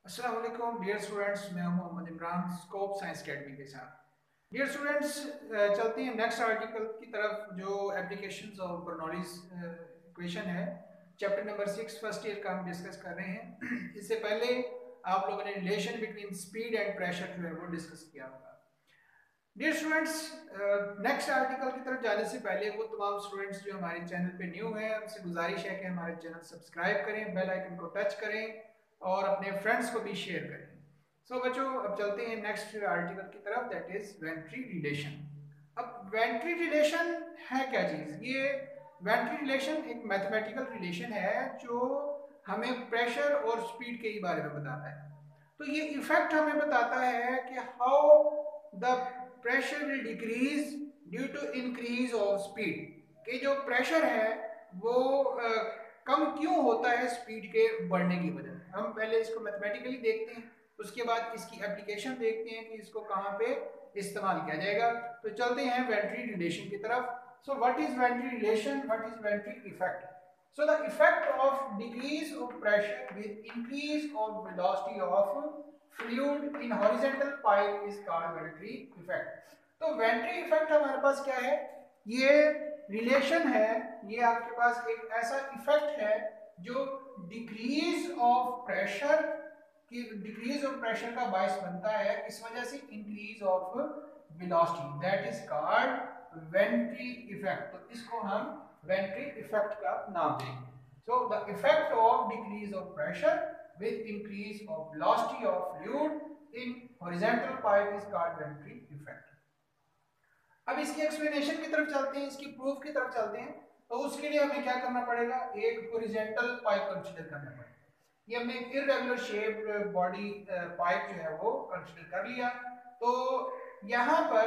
अस्सलाम वालेकुम dear students, मैं हूं Mohammad Imran Scope Science Academy के साथ। डियर स्टूडेंट्स, चलते हैं नेक्स्ट आर्टिकल की तरफ जो एप्लीकेशंस ऑफ बर्नौलीज इक्वेशन है। चैप्टर नंबर 6 फर्स्ट ईयर का हम डिस्कस कर रहे हैं। इससे पहले आप लोगों ने relation between speed and pressure जो है वो डिस्कस किया होगा। डियर स्टूडेंट्स, नेक्स्ट आर्टिकल की तरफ जाने से पहले वो तमाम स्टूडेंट्स जो हमारे चैनल पे न्यू हैं उनसे गुजारिश है कि हमारे चैनल सब्सक्राइब करें, बेल आइकन को टच करें और अपने फ्रेंड्स को भी शेयर करें। सो बच्चों, अब चलते हैं नेक्स्ट आर्टिकल की तरफ, दैट इज वेंट्री रिलेशन। अब वेंट्री रिलेशन है क्या चीज़? ये वेंट्री रिलेशन एक मैथमेटिकल रिलेशन है जो हमें प्रेशर और स्पीड के बारे में बताता है। तो ये इफेक्ट हमें बताता है कि how the pressure will decrease due to increase of speed. कि जो प्रेशर है वो कम क्यों होता है स्पीड के बढ़ने की वजह से। हम पहले इसको मैथमेटिकली देखते हैं, उसके बाद इसकी एप्लीकेशन देखते हैं कि इसको कहाँ पे इस्तेमाल किया जाएगा। तो चलते हैं वेंट्री रिलेशन की तरफ। So what is Venturi relation, what is Venturi effect? So the effect of decrease of pressure with increase of velocity of fluid in horizontal pipe is called ventry effect. तो वेंट्री इफेक्ट हमारे पास क्या है? ये relation है, ये आपके पास एक ऐसा इफेक्ट है जो डिक्रीज ऑफ प्रेशर का बायस बनता है। इस वजह से increase of velocity, that is called Venturi effect. तो इसको हम वेंट्री इफेक्ट का नाम देंगे। So the effect of decrease of pressure with increase of velocity of fluid in horizontal pipe is called ventry effect. अब इसकी एक्सप्लेनेशन की तरफ चलते हैं, इसकी प्रूफ की तरफ चलते हैं। तो उसके लिए हमें क्या करना पड़ेगा? एक हॉरिजॉन्टल पाइप कंसीडर करना पड़ेगा। ये हमने एक इररेगुलर शेप्ड बॉडी पाइप जो है वो कंसीडर कर लिया। तो यहाँ पर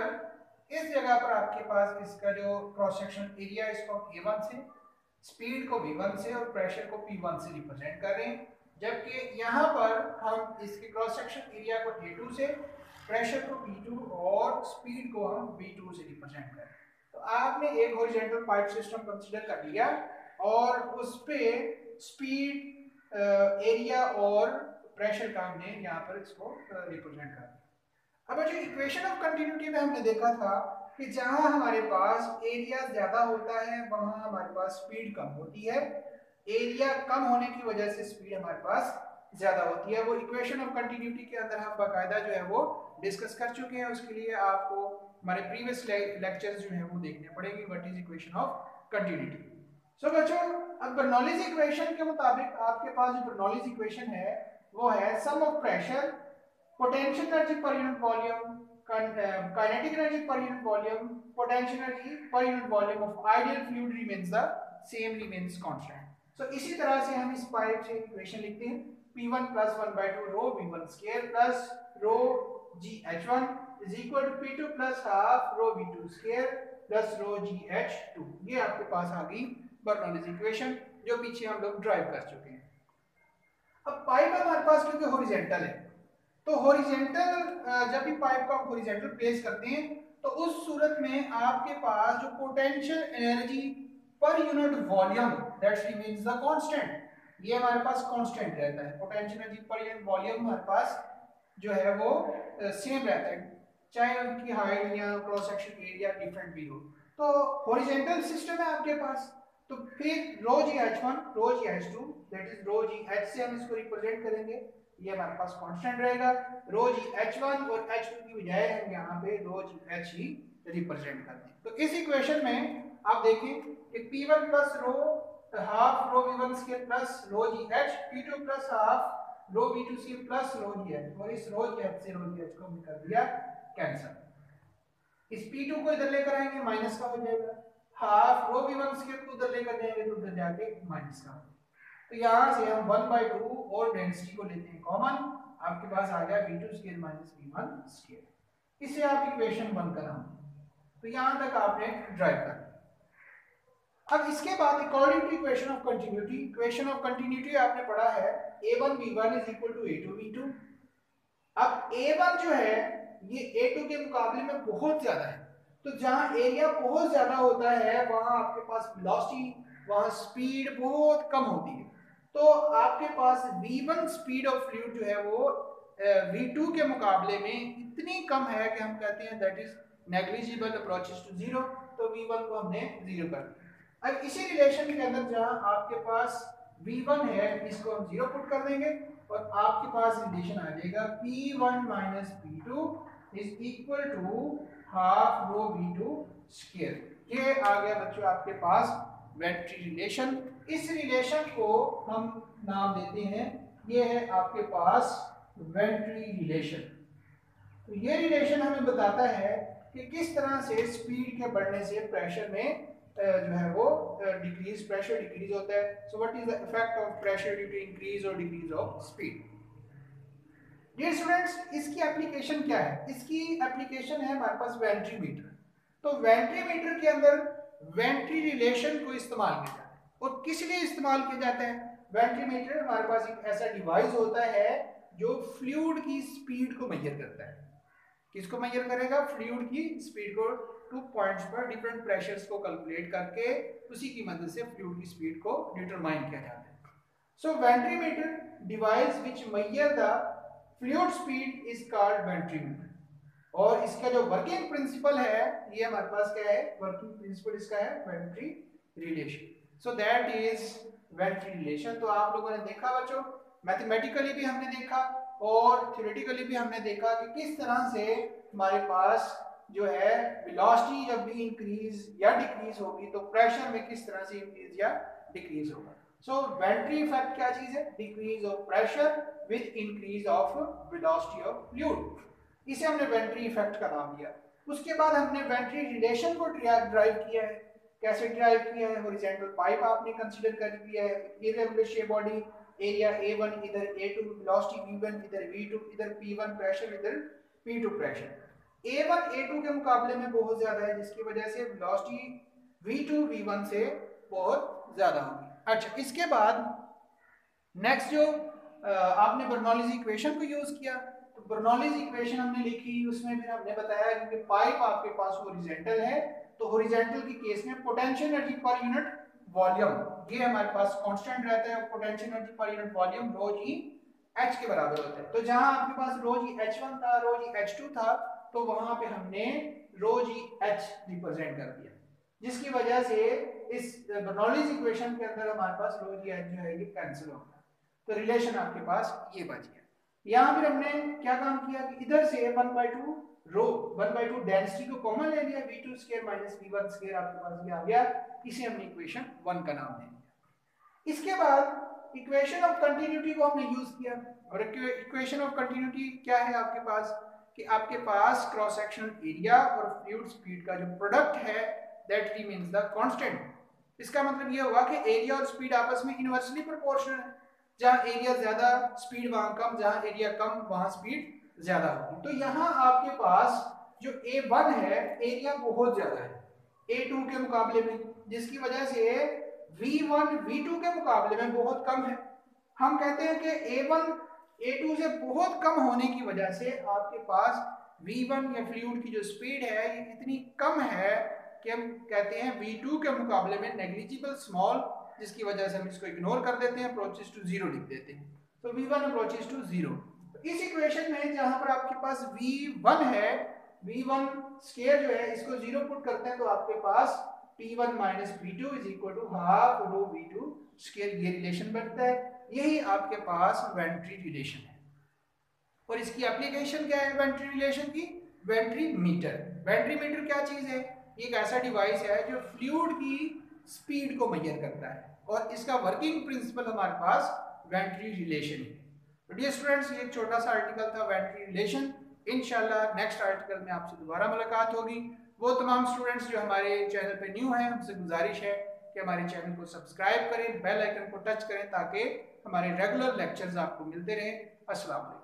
इस जगह पर आपके पास इसका जो क्रॉस सेक्शन एरिया है इसको A1 से, स्पीड को V1 से और प्रेशर को P1 से रिप्रेजेंट कर रहे हैं। जबकि यहाँ पर हम इसके क्रॉस सेक्शन एरिया को A2 से, प्रेशर को P2 और स्पीड को हम V2 से रिप्रेजेंट करें। तो आपने एक हॉरिजॉन्टल पाइप सिस्टम कंसीडर कर लिया और उस पे स्पीड, एरिया और प्रेशर का हमने यहाँ पर इसको रिप्रेजेंट कर दिया। अब जो इक्वेशन ऑफ कंटिन्यूटी में हमने देखा था कि जहां हमारे पास एरिया ज्यादा होता है वहां हमारे पास स्पीड कम होती है। एरिया कम होने की वजह से स्पीड हमारे पास ज्यादा होती है। वो इक्वेशन ऑफ कंटिन्यूटी के अंदर हम बाकायदा जो है वो डिस्कस कर चुके हैं। उसके लिए आपको हमारे प्रीवियस लेक्चर्स जो है वो देखने पड़ेंगे। What is equation of continuity? So बच्चों, अब बर्नौलीज इक्वेशन के मुताबिक आपके पास जो बर्नौलीज इक्वेशन है वो है sum of pressure, potential energy per unit volume, kinetic energy per unit volume, potential energy per unit volume of ideal fluid remains the same, remains constant. So इसी तरह से हम इस पाइप से इक्वेशन लिखते हैं P1 plus 1 by 2 rho V1 square plus rho GH1 is equal to P2 plus half rho V2 square plus rho GH2। ये आपके पास आ गई बर्नौलीज इक्वेशन जो पीछे हम लोग ड्राइव कर चुके हैं। अब पाइप हमारे पास क्योंकि हॉरिजॉन्टल है, तो हॉरिजॉन्टल जब भी पाइप को आप हॉरिजॉन्टल प्लेस करते हैं तो उस सूरत में आपके पास जो potential energy per unit volume that remains the constant. ये हमारे पास कांस्टेंट रहता है। Potential energy per unit volume हमारे पास जो है वो सेम रहता है, चाहे उनकी हाइट या क्रॉस सेक्शन एरिया डिफरेंट भी हो। तो हॉरिजॉन्टल सिस्टम है आपके पास, तो फिर rho g H1 rho g H2 that is rho g H से हम इसको रिप्रेजेंट करेंगे। ये हमारे पास कांस्टेंट रहेगा। रो जी H1 और H2 की बजाय हम यहाँ पे रो जी H ही रिप्रेजेंट करते हैं। तो इस इक्वेशन में आप देखें कि P1 plus rho half rho V1 square plus rho g H, P2 plus half rho V2 square plus rho g H, और इस रो जी H से रो जी H को हमने कर दिया कैंसिल। इस P2 को इधर लेकर आएंगे माइनस का हो जाएगा, हाफ रो V1 स्क्वायर को उधर लेकर जाएंगे तो उधर जाके माइनस का। तो यहाँ से हम 1/2 और डेंसिटी को लेते हैं कॉमन, आपके पास आ गया V2 square minus V1 square. इसे आप इक्वेशन 1 का नाम। तो यहाँ तक आपने ड्राइव कर दिया। अब इसके बाद according to equation of continuity, equation of continuity आपने पढ़ा है A1 V1 is equal to A2 V2। अब A1 जो है ये A2 के मुकाबले में बहुत ज्यादा है। तो जहां एरिया बहुत ज्यादा होता है वहां आपके पास वेलोसिटी, वहां स्पीड बहुत कम होती है। तो आपके पास V1 स्पीड ऑफ फ्लूइड जो है वो V2 के मुकाबले में इतनी कम है कि हम कहते हैं that is negligible approaches to zero. तो V1 को हमने जीरो कर दिया। अब इसी रिलेशन के अंदर जहां आपके पास V1 है इसको हम जीरो पुट कर देंगे और आपके पास रिलेशन आ जाएगा P1 minus P2 is equal to half rho V2 square. ये आ गया बच्चों आपके पास वेंट्री रिलेशन। इस रिलेशन को हम नाम देते हैं, ये है आपके पास वेंट्री रिलेशन। तो ये रिलेशन हमें बताता है कि किस तरह से स्पीड के बढ़ने से प्रेशर में जो है वो प्रेशर डिक्रीज होता है। So what is the effect of pressure due to increase और decrease of speed. Dear students, इसकी एप्लीकेशन क्या है? इसकी एप्लीकेशन है हमारे पास वेंट्रीमीटर। तो वेंट्रीमीटर के अंदर वेंट्री रिलेशन को इस्तेमाल किया जाता है। और किस लिए इस्तेमाल किया जाता है? वेंट्रीमीटर हमारे पास एक ऐसा डिवाइस होता है जो फ्लूइड की स्पीड को मेजर करता है। किसको मेजर करेगा? फ्लूइड की स्पीड को। 2 पॉइंट्स पर डिफरेंट प्रेशर्स को कैलकुलेट करके उसी की मदद से फ्लूइड की स्पीड को डिटरमाइन किया जाता है। So venturimeter device which measure the fluid speed is called venturimeter. और इसका जो वर्किंग प्रिंसिपल है, ये हमारे पास क्या है? वर्किंग प्रिंसिपल इसका है Venturi relation. So that is Venturi relation. तो आप लोगों ने देखा बच्चों, मैथमेटिकली भी हमने देखा और थ्योरेटिकली भी हमने देखा कि किस तरह से हमारे पास जो है वेलोसिटी जब भी इंक्रीज या डिक्रीज होगी तो प्रेशर में किस तरह से इंक्रीज या डिक्रीज होगा। सो वेंट्री इफेक्ट क्या चीज है? Decrease of pressure with increase of velocity of fluid. इसे हमने वेंट्री इफेक्ट का नाम दिया। उसके बाद हमने वेंट्री रिलेशन को ड्राइव किया है। कैसे ड्राइव किया है? हॉरिजॉन्टल पाइप आपने कंसीडर कर लिया है, irregular shape body, area A1, इधर A2, वेलोसिटी V1, इधर V2, इधर P1 प्रेशर, इधर P2 प्रेशर। A1 A2 के मुकाबले में बहुत ज्यादा है, जिसकी वजह से वेलोसिटी V2 V1 से बहुत ज्यादा होगी। अच्छा, इसके बाद नेक्स्ट जो आपने बर्नौलीज इक्वेशन को यूज किया। तो बर्नौलीज इक्वेशन हमने लिखी, उसमें फिर हमने बताया कि पाइप आपके पास हॉरिजॉन्टल है, तो हॉरिजॉन्टल की केस में potential energy per unit volume ये हमारे पास कांस्टेंट रहता है। Potential energy per unit volume rho g h के बराबर होता है। तो जहां आपके पास रो जी H1 था, रो जी H2 था, तो वहां पे हमने रो जी H रिप्रेजेंट कर दिया, जिसकी वजह से इस बर्नौलीज इक्वेशन के अंदर हमारे पास रो जी H जो है ये कैंसिल हो गया। तो रिलेशन आपके पास ये बच गया। यहां फिर हमने क्या काम किया कि इधर से 1/2 रो 1/2 डेंसिटी को कॉमन ले लिया, V2 square minus V1 square आपके पास ये आ गया। इसे हमने इक्वेशन 1 का नाम दे दिया। इसके बाद इक्वेशन ऑफ कंटिन्यूटी को हमने यूज किया। और इक्वेशन ऑफ कंटिन्यूटी क्या है आपके पास? कि आपके पास क्रॉस सेक्शनल एरिया और फ्लूइड स्पीड का जो प्रोडक्ट है दैट रिमेन्स द कांस्टेंट। इसका मतलब ये हुआ कि एरिया और स्पीड आपस में इनवर्सली प्रोपोर्शनल है। जहां एरिया ज्यादा स्पीड वहां कम, जहां एरिया कम वहां स्पीड ज्यादा होगी। तो यहां आपके पास जो A1 है एरिया बहुत ज्यादा है A2 के मुकाबले में, जिसकी वजह से V1 V2 के मुकाबले में बहुत कम है। हम कहते हैं कि A1 A2 से बहुत कम होने की वजह से आपके पास V1 या फ्लूइड की जो स्पीड है ये इतनी कम है कि हम कहते हैं V2 के मुकाबले में नेग्लिजिबल स्मॉल, जिसकी वजह से हम इसको इग्नोर कर देते हैं, अप्रोचेस टू जीरो लिख देते हैं। तो V1 अप्रोचेस टू जीरो। इस इक्वेशन में जहां पर आपके पास V1 है, V1 स्क्वायर जो है इसको जीरो पुट करते हैं तो आपके पास P1 minus P2 is equal to half rho V2 square, ये रिलेशन बनता है। यही आपके पास वेंट्री रिलेशन है। और इसकी एप्लीकेशन क्या है वेंट्री रिलेशन की? वेंट्रीमीटर। वेंट्रीमीटर क्या चीज है? ये एक ऐसा डिवाइस है जो फ्लूइड की स्पीड को मेजर करता है और इसका वर्किंग प्रिंसिपल हमारे पास वेंट्री रिलेशन है। तो डियर स्टूडेंट्स, ये एक छोटा सा आर्टिकल था वेंट्री रिलेशन। इंशाल्लाह नेक्स्ट आर्टिकल में आपसे दोबारा मुलाकात होगी। वो तमाम स्टूडेंट्स जो हमारे चैनल पे न्यू हैं उनसे गुजारिश है कि हमारे चैनल को सब्सक्राइब करें, बेल आइकन को टच करें ताकि हमारे रेगुलर लेक्चर्स आपको मिलते रहें। अस्सलाम वालेकुम।